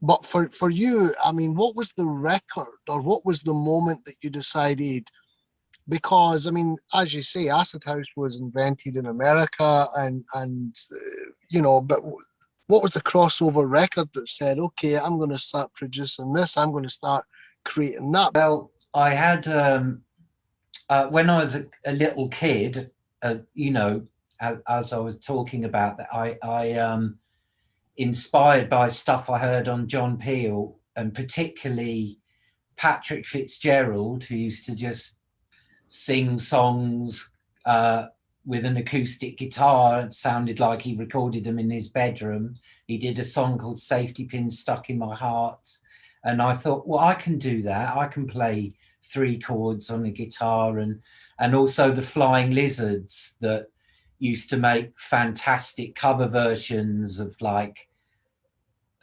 But for you, I mean, what was the record, or what was the moment that you decided? Because, I mean, as you say, Acid House was invented in America, but what was the crossover record that said, okay, I'm going to start producing this, I'm going to start creating that? Well, I had, when I was a little kid, as I was talking about, that I inspired by stuff I heard on John Peel, and particularly Patrick Fitzgerald, who used to just sing songs with an acoustic guitar. It sounded like he recorded them in his bedroom. He did a song called Safety Pins Stuck in My Heart. And I thought, well, I can do that. I can play 3 chords on the guitar, and also the Flying Lizards that used to make fantastic cover versions of like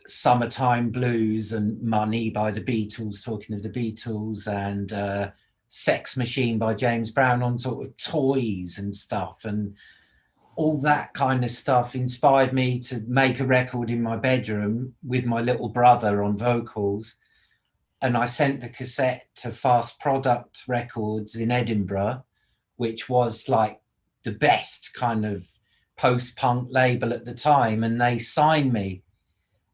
Summertime Blues and Money by the Beatles, talking of the Beatles, and Sex Machine by James Brown on sort of toys and stuff. And all that kind of stuff inspired me to make a record in my bedroom with my little brother on vocals. And I sent the cassette to Fast Product Records in Edinburgh, which was like the best kind of post-punk label at the time, and they signed me.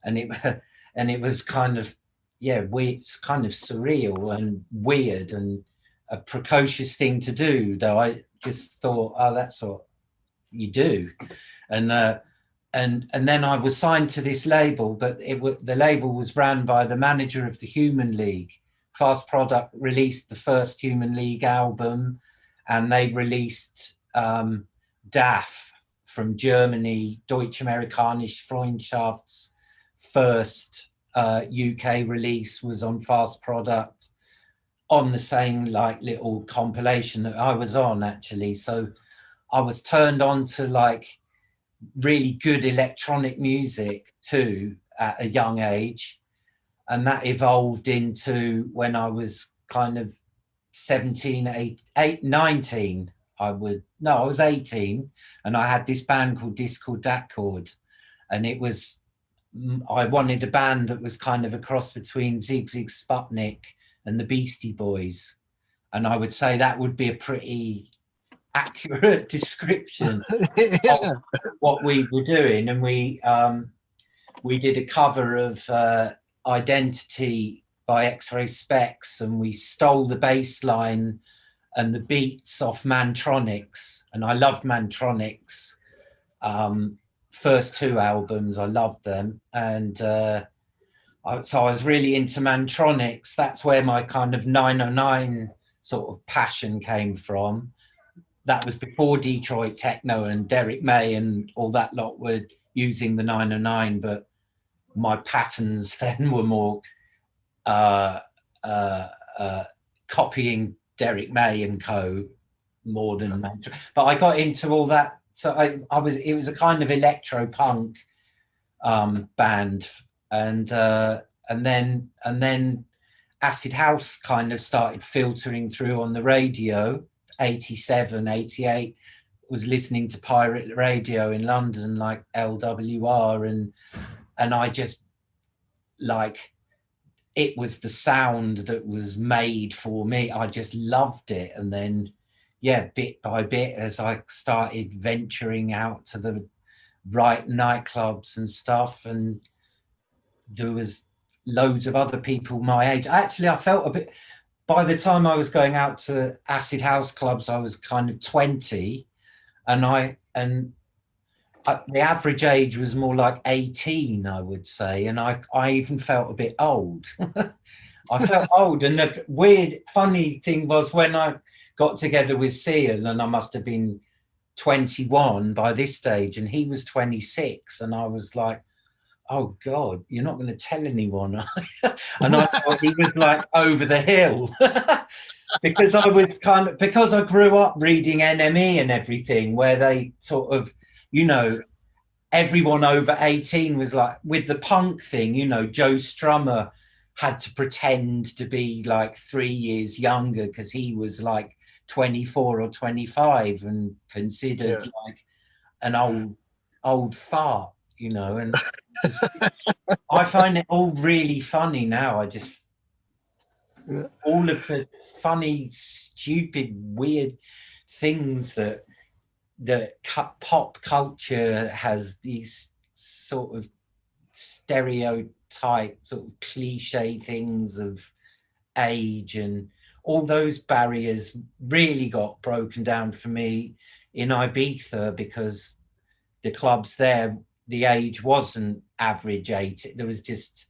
And it was kind of, it's kind of surreal and weird and a precocious thing to do, though. I just thought, oh, that's what you do. And then I was signed to this label, but the label was ran by the manager of the Human League. Fast Product released the first Human League album, and they released DAF from Germany, Deutsche Amerikanische Freundschafts. First UK release was on Fast Product, on the same like little compilation that I was on, actually. So I was turned on to like really good electronic music too at a young age, and that evolved into, when I was kind of 19, I was 18, and I had this band called Discord Datcord, and I wanted a band that was kind of a cross between Zig Zig Sputnik and the Beastie Boys, and I would say that would be a pretty accurate description of what we were doing. And we did a cover of Identity by X-Ray Specs, and we stole the bass line and the beats off Mantronics, and I loved Mantronics. First 2 albums, I loved them, and so I was really into Mantronics. That's where my kind of 909 sort of passion came from. That was before Detroit Techno and Derek May and all that lot were using the 909, but my patterns then were more copying Derek May and co more than Mantronics. But I got into all that. So it was a kind of electro punk band, and then Acid House kind of started filtering through on the radio. 87, 88, was listening to pirate radio in London, like LWR, and I just like, it was the sound that was made for me. I just loved it. And then bit by bit, as I started venturing out to the right nightclubs and stuff, and there was loads of other people my age. Actually, I felt a bit, by the time I was going out to acid house clubs, I was kind of 20, and the average age was more like 18, I would say, and I even felt a bit old. I felt old, and the weird, funny thing was, when I got together with Seal, and I must have been 21 by this stage, and he was 26, and I was like, oh God, you're not going to tell anyone. And I thought he was like over the hill. because I grew up reading NME and everything, where they sort of, everyone over 18 was like, with the punk thing, Joe Strummer had to pretend to be like 3 years younger because he was like 24 or 25 and considered Yeah. like an old fart, you know. And I find it all really funny now. I just, Yeah. all of the funny, stupid, weird things that pop culture has, these sort of stereotype, sort of cliche things of age, and all those barriers really got broken down for me in Ibiza, because the clubs there, the age wasn't average 8. There was just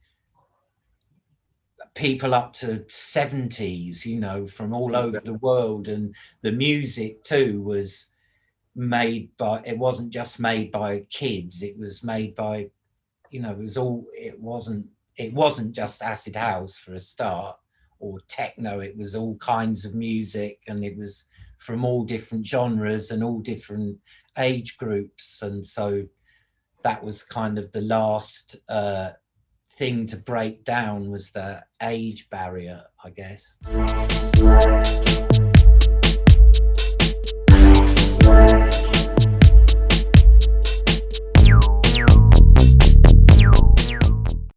people up to 70s, you know, from all over the world. And the music too was made by, it wasn't just made by kids, it was made by, you know, it wasn't just acid house for a start, or techno. It was all kinds of music, and it was from all different genres and all different age groups. And so that was kind of the last thing to break down, was the age barrier, I guess.